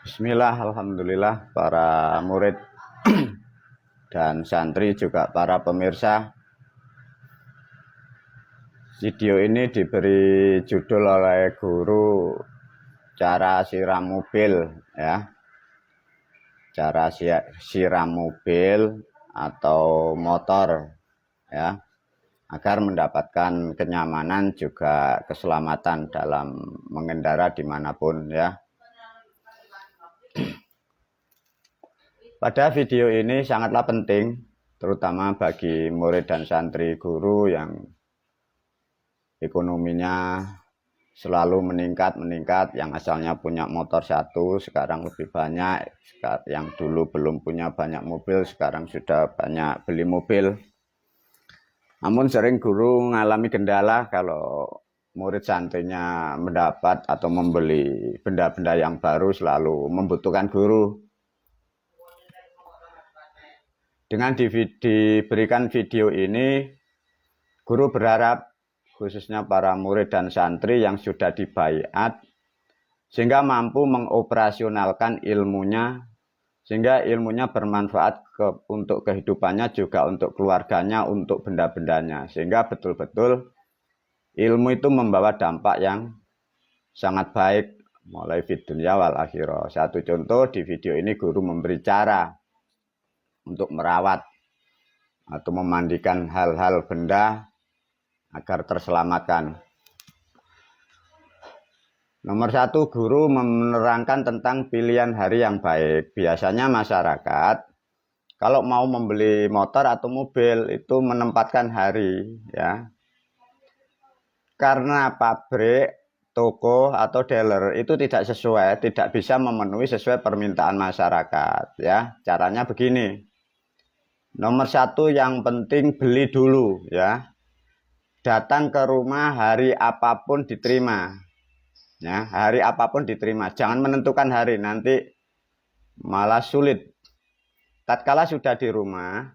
Bismillah, alhamdulillah para murid dan santri juga para pemirsa. Video ini diberi judul oleh guru cara siram mobil ya. Cara siram mobil atau motor ya, agar mendapatkan kenyamanan juga keselamatan dalam mengendara dimanapun ya. Pada video ini sangatlah penting, terutama bagi murid dan santri guru yang ekonominya selalu meningkat, yang asalnya punya motor satu, sekarang lebih banyak, yang dulu belum punya banyak mobil, sekarang sudah banyak beli mobil. Namun sering guru mengalami kendala kalau murid santrinya mendapat atau membeli benda-benda yang baru selalu membutuhkan guru. Dengan diberikan video ini, guru berharap khususnya para murid dan santri yang sudah dibaiat sehingga mampu mengoperasionalkan ilmunya, sehingga ilmunya bermanfaat untuk kehidupannya, juga untuk keluarganya, untuk benda-bendanya, sehingga betul-betul ilmu itu membawa dampak yang sangat baik mulai fid dunya wal akhirah. Satu contoh di video ini, guru memberi cara untuk merawat atau memandikan hal-hal benda agar terselamatkan. Nomor satu, guru menerangkan tentang pilihan hari yang baik. Biasanya masyarakat kalau mau membeli motor atau mobil itu menempatkan hari ya. Karena pabrik, toko atau dealer itu tidak sesuai, tidak bisa memenuhi sesuai permintaan masyarakat ya. Caranya begini. Nomor satu, yang penting beli dulu ya. Datang ke rumah hari apapun diterima ya, hari apapun diterima. Jangan menentukan hari, nanti malah sulit. Tatkala sudah di rumah,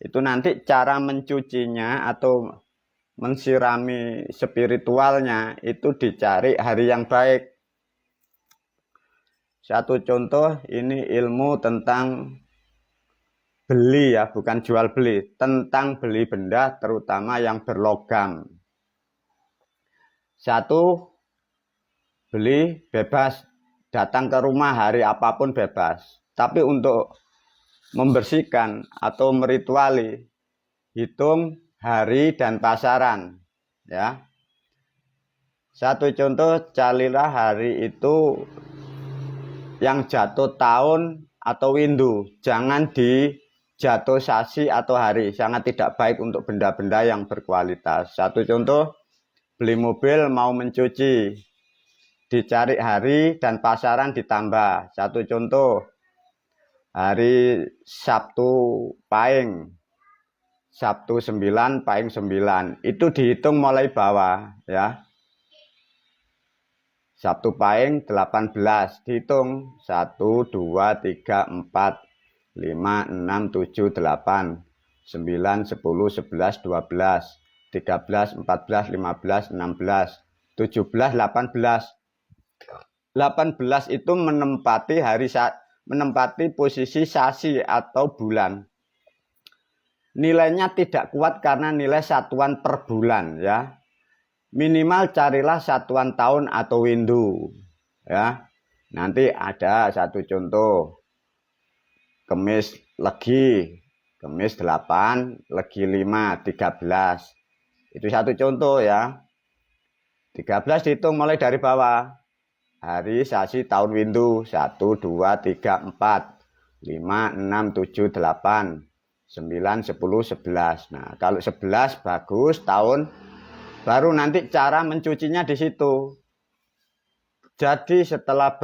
itu nanti cara mencucinya atau mensirami spiritualnya itu dicari hari yang baik. Satu contoh, ini ilmu tentang beli ya, bukan jual beli, tentang beli benda terutama yang berlogam. Satu, beli bebas, datang ke rumah hari apapun bebas. Tapi untuk membersihkan atau merituali, hitung hari dan pasaran ya. Satu contoh, carilah hari itu yang jatuh tahun atau windu, jangan jatuh sasi atau hari, sangat tidak baik untuk benda-benda yang berkualitas. Satu contoh, beli mobil mau mencuci, dicari hari dan pasaran ditambah. Satu contoh, hari Sabtu Pahing, Sabtu 9, Pahing 9, itu dihitung mulai bawah ya. Sabtu Pahing 18, dihitung 1, 2, 3, 4, 5, 6, 7, 8, 9, 10, 11, 12, 13, 14, 15, 16, 17, 18. 18 itu menempati posisi sasi atau bulan. Nilainya tidak kuat karena nilai satuan per bulan ya. Minimal carilah satuan tahun atau windu ya. Nanti ada satu contoh, Kemis Legi, Kemis 8, Legi 5, 13. Itu satu contoh ya. 13 dihitung mulai dari bawah. Hari sasi tahun windu 1, 2, 3, 4, 5, 6, 7, 8, 9, 10, 11. Nah, kalau 11 bagus tahun, baru nanti cara mencucinya di situ. Jadi setelah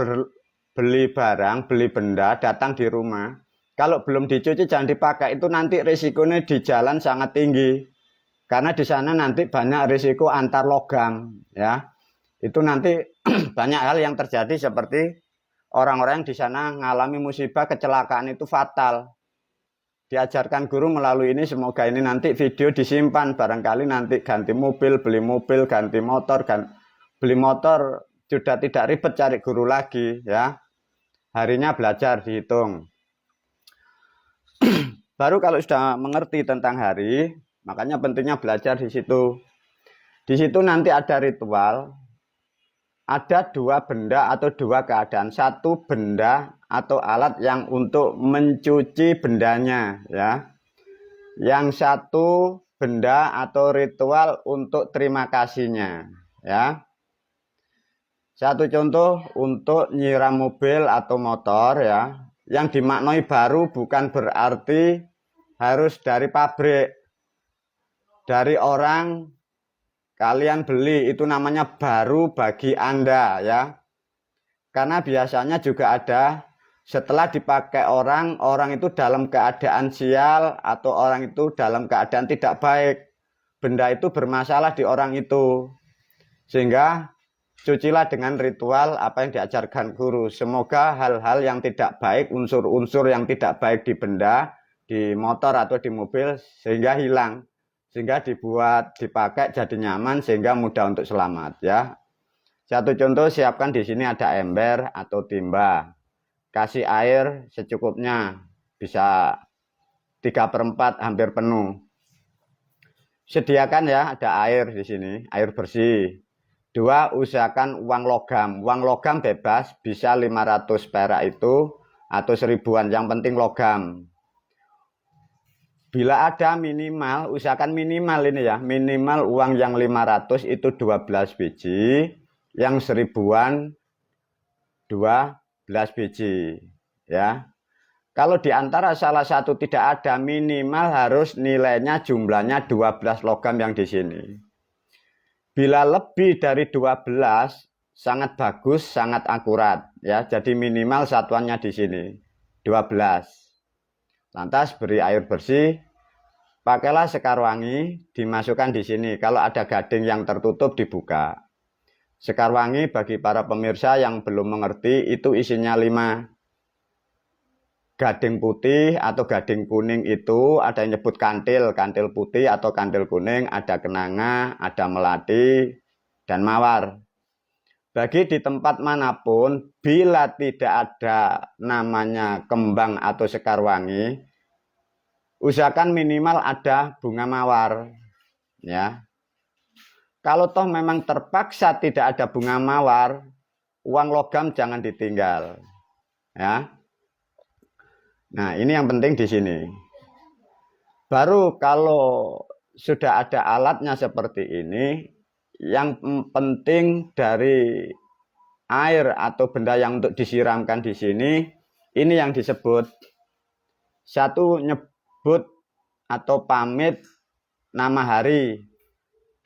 beli barang, beli benda, datang di rumah, kalau belum dicuci jangan dipakai, itu nanti risikonya di jalan sangat tinggi. Karena di sana nanti banyak risiko antar logam ya. Itu nanti banyak hal yang terjadi, seperti orang-orang yang di sana mengalami musibah, kecelakaan itu fatal. Diajarkan guru melalui ini, semoga ini nanti video disimpan, barangkali nanti ganti mobil, beli mobil, ganti motor, beli motor sudah tidak ribet cari guru lagi ya. harinya belajar dihitung. Baru kalau sudah mengerti tentang hari, makanya pentingnya belajar di situ. Di situ nanti ada ritual, ada dua benda atau dua keadaan. Satu benda atau alat yang untuk mencuci bendanya, ya. Yang satu benda atau ritual untuk terima kasihnya, ya. Satu contoh untuk nyiram mobil atau motor, ya. Yang dimaknai baru bukan berarti harus dari pabrik, dari orang kalian beli, itu namanya baru bagi Anda, ya. Karena biasanya juga ada setelah dipakai orang itu dalam keadaan sial atau orang itu dalam keadaan tidak baik. Benda itu bermasalah di orang itu. Sehingga cucilah dengan ritual apa yang diajarkan guru. Semoga hal-hal yang tidak baik, unsur-unsur yang tidak baik di benda, di motor atau di mobil sehingga hilang. Sehingga dipakai jadi nyaman sehingga mudah untuk selamat, ya. Satu contoh, siapkan di sini ada ember atau timba. Kasih air secukupnya, bisa 3/4 hampir penuh. Sediakan ya ada air di sini, air bersih. 2, usahakan uang logam. Uang logam bebas, bisa 500 perak itu atau 1000-an, yang penting logam. Bila ada minimal, usahakan minimal ini ya, minimal uang yang 500 itu 12 biji, yang 1000-an 12 biji, ya. Kalau di antara salah satu tidak ada, minimal harus nilainya jumlahnya 12 logam yang di sini. Bila lebih dari 12, sangat bagus, sangat akurat, ya. Jadi minimal satuannya di sini 12. Lantas beri air bersih, pakailah sekar wangi, dimasukkan di sini. Kalau ada gading yang tertutup dibuka. Sekar wangi bagi para pemirsa yang belum mengerti itu isinya 5. Gading putih atau gading kuning itu ada yang nyebut kantil, kantil putih atau kantil kuning, ada kenanga, ada melati, dan mawar. Bagi di tempat manapun, bila tidak ada namanya kembang atau sekar wangi, usahakan minimal ada bunga mawar, ya. Kalau toh memang terpaksa tidak ada bunga mawar, uang logam jangan ditinggal, ya. Nah, ini yang penting di sini. Baru kalau sudah ada alatnya seperti ini, yang penting dari air atau benda yang untuk disiramkan di sini, ini yang disebut. Satu, nyebut atau pamit nama hari.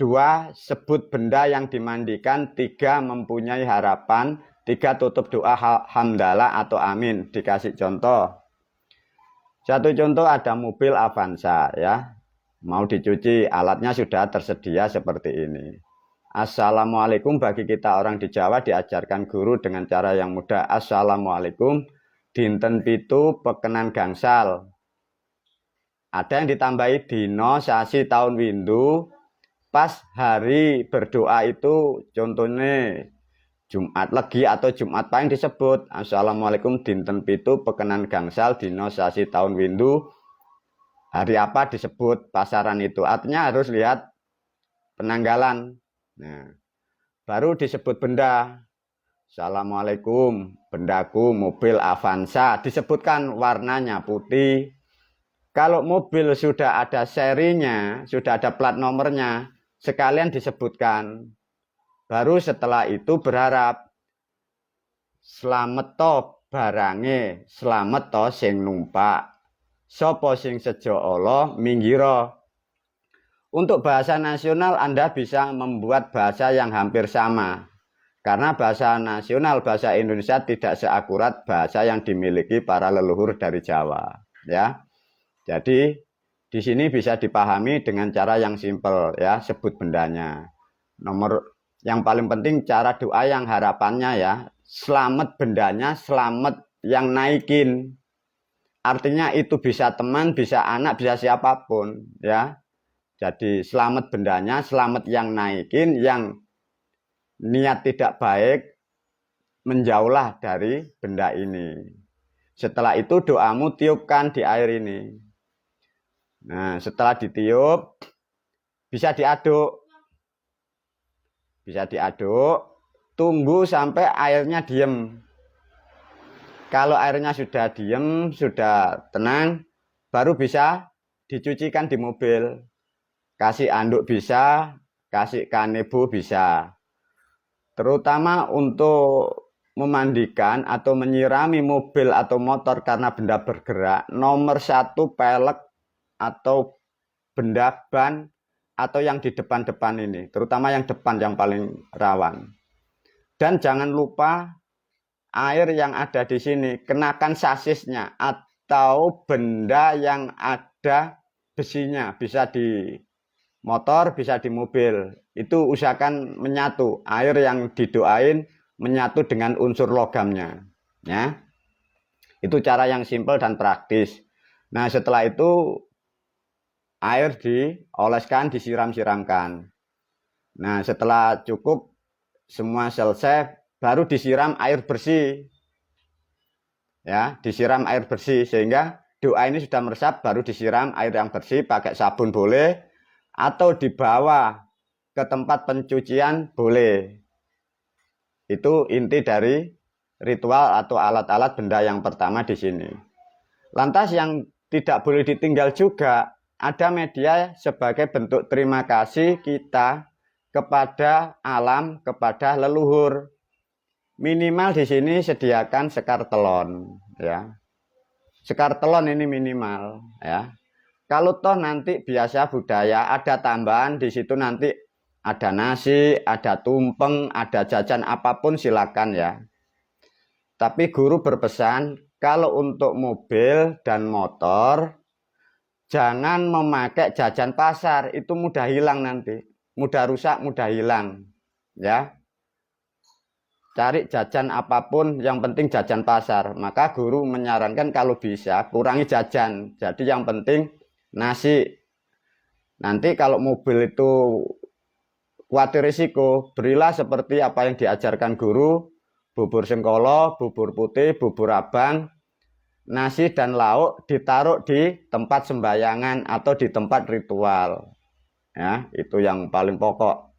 2, sebut benda yang dimandikan. 3, mempunyai harapan. 3, tutup doa hamdalah atau amin. Dikasih contoh. Satu contoh ada mobil Avanza, ya. Mau dicuci, alatnya sudah tersedia seperti ini. Assalamualaikum bagi kita orang di Jawa diajarkan guru dengan cara yang mudah. Assalamualaikum dinten pitu pekenan gangsal. Ada yang ditambahi dino, sasi, tahun windu. Pas hari berdoa itu contohnya Jumat Legi atau Jumat Pahing disebut Assalamualaikum dinten pitu pekenan gangsal dino sasi tahun windu. Hari apa disebut pasaran itu. Artinya harus lihat penanggalan. Nah, baru disebut benda. Assalamualaikum, bendaku mobil Avanza. Disebutkan warnanya putih. Kalau mobil sudah ada serinya, sudah ada plat nomornya, sekalian disebutkan. Baru setelah itu berharap slamet to barange, slamet to sing numpak. Sopo sing sejo Allah minggiro. Untuk bahasa nasional Anda bisa membuat bahasa yang hampir sama. Karena bahasa nasional, bahasa Indonesia tidak seakurat bahasa yang dimiliki para leluhur dari Jawa, ya. Jadi di sini bisa dipahami dengan cara yang simpel, ya, sebut bendanya. Nomor yang paling penting cara doa yang harapannya, ya, selamat bendanya, selamat yang naikin. Artinya itu bisa teman, bisa anak, bisa siapapun, ya. Jadi selamat bendanya, selamat yang naikin, yang niat tidak baik menjauhlah dari benda ini. Setelah itu doamu tiupkan di air ini. Nah, setelah ditiup, bisa diaduk. Bisa diaduk, tunggu sampai airnya diem. Kalau airnya sudah diem, sudah tenang, baru bisa dicucikan di mobil. Kasih anduk bisa, kasih kanebo bisa. Terutama untuk memandikan atau menyirami mobil atau motor karena benda bergerak, nomor 1 pelek atau benda ban atau yang di depan-depan ini, terutama yang depan yang paling rawan. Dan jangan lupa air yang ada di sini, kenakan sasisnya atau benda yang ada besinya, bisa di motor, bisa di mobil. Itu usahakan menyatu, air yang didoain menyatu dengan unsur logamnya. Ya. Itu cara yang simpel dan praktis. Nah, setelah itu air dioleskan, disiram-siramkan. Nah, setelah cukup semua selesai, baru disiram air bersih. Ya, disiram air bersih sehingga doa ini sudah meresap, baru disiram air yang bersih, pakai sabun boleh atau dibawa ke tempat pencucian boleh. Itu inti dari ritual atau alat-alat benda yang pertama di sini. Lantas yang tidak boleh ditinggal juga, ada media sebagai bentuk terima kasih kita kepada alam, kepada leluhur. Minimal di sini sediakan sekar telon, ya. Sekar telon ini minimal, ya. Kalau toh nanti biasa budaya ada tambahan di situ, nanti ada nasi, ada tumpeng, ada jajan apapun silakan ya. Tapi guru berpesan kalau untuk mobil dan motor jangan memakai jajan pasar, itu mudah hilang nanti. Mudah rusak, mudah hilang. Ya. Cari jajan apapun, yang penting jajan pasar. Maka guru menyarankan kalau bisa kurangi jajan. Jadi yang penting nasi. Nanti kalau mobil itu khawatir risiko, berilah seperti apa yang diajarkan guru, bubur sengkolo, bubur putih, bubur abang, nasi dan lauk ditaruh di tempat sembayangan atau di tempat ritual. Ya, itu yang paling pokok.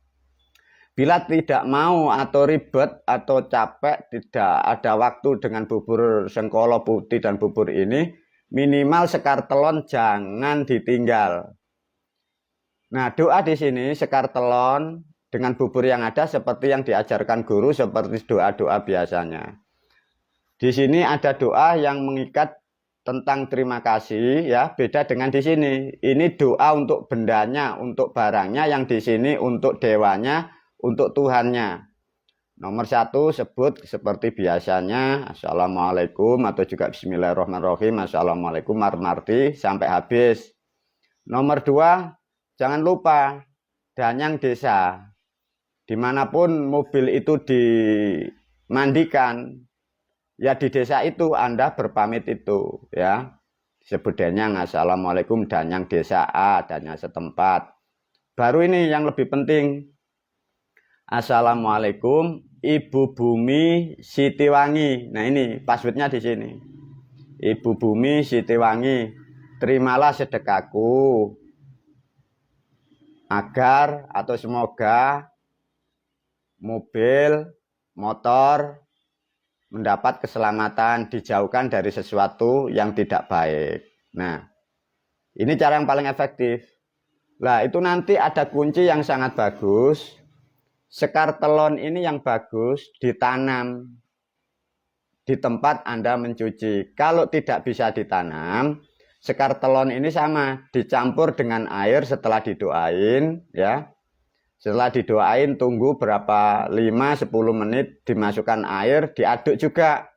Bila tidak mau atau ribet atau capek, tidak ada waktu dengan bubur sengkolo putih dan bubur ini, minimal sekar telon jangan ditinggal. Nah, doa di sini sekar telon dengan bubur yang ada seperti yang diajarkan guru, seperti doa-doa biasanya. Di sini ada doa yang mengikat tentang terima kasih, ya, beda dengan di sini. Ini doa untuk bendanya, untuk barangnya, yang di sini untuk dewanya, untuk Tuhannya. Nomor 1 sebut seperti biasanya, Assalamualaikum atau juga Bismillahirrahmanirrahim, Assalamualaikum marmarti sampai habis. Nomor 2, jangan lupa danyang desa. Dimanapun mobil itu dimandikan, ya di desa itu Anda berpamit itu, ya. Sebut danyang, Assalamualaikum danyang desa A, danyang setempat. Baru ini yang lebih penting. Assalamualaikum Ibu Bumi Sitiwangi. Nah, ini passwordnya di sini. Ibu Bumi Sitiwangi, terimalah sedekahku agar atau semoga mobil, motor mendapat keselamatan, dijauhkan dari sesuatu yang tidak baik. Nah, ini cara yang paling efektif. Nah, itu nanti ada kunci yang sangat bagus. Sekar telon ini yang bagus ditanam di tempat Anda mencuci. Kalau tidak bisa ditanam, sekar telon ini sama, dicampur dengan air setelah didoain, ya. Setelah didoain tunggu berapa 5-10 menit, dimasukkan air, diaduk juga.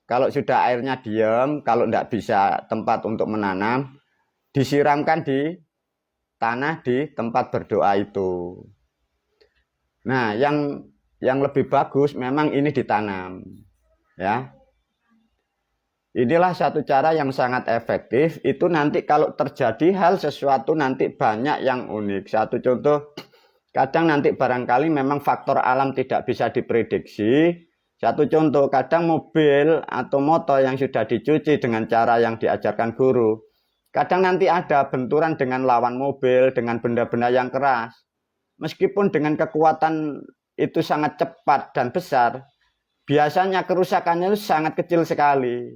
Kalau sudah airnya diam, kalau tidak bisa tempat untuk menanam, disiramkan di tanah di tempat berdoa itu. Nah, yang lebih bagus memang ini ditanam, ya. Inilah satu cara yang sangat efektif. Itu nanti kalau terjadi hal sesuatu nanti banyak yang unik. Satu contoh, kadang nanti barangkali memang faktor alam tidak bisa diprediksi. Satu contoh, kadang mobil atau motor yang sudah dicuci dengan cara yang diajarkan guru, kadang nanti ada benturan dengan lawan mobil, dengan benda-benda yang keras. Meskipun dengan kekuatan itu sangat cepat dan besar, biasanya kerusakannya itu sangat kecil sekali.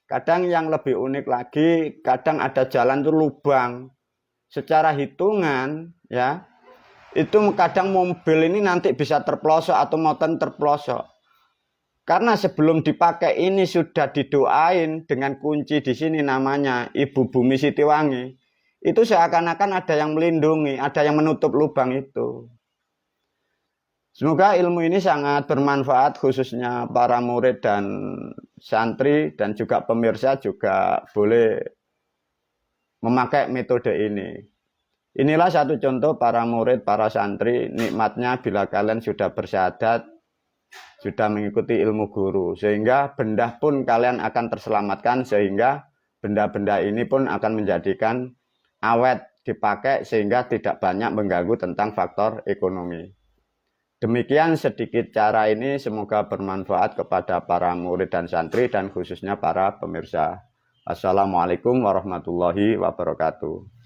Kadang yang lebih unik lagi, kadang ada jalan itu lubang. Secara hitungan, ya, itu kadang mobil ini nanti bisa terpelosok atau motor terpelosok. Karena sebelum dipakai ini sudah didoain dengan kunci di sini namanya Ibu Bumi Sitiwangi. Itu seakan-akan ada yang melindungi, ada yang menutup lubang itu. Semoga ilmu ini sangat bermanfaat khususnya para murid dan santri dan juga pemirsa juga boleh memakai metode ini. Inilah satu contoh para murid, para santri, nikmatnya bila kalian sudah bersyahadat, sudah mengikuti ilmu guru, sehingga benda pun kalian akan terselamatkan, sehingga benda-benda ini pun akan menjadikan awet dipakai sehingga tidak banyak mengganggu tentang faktor ekonomi. Demikian sedikit cara ini, semoga bermanfaat kepada para murid dan santri dan khususnya para pemirsa. Assalamualaikum warahmatullahi wabarakatuh.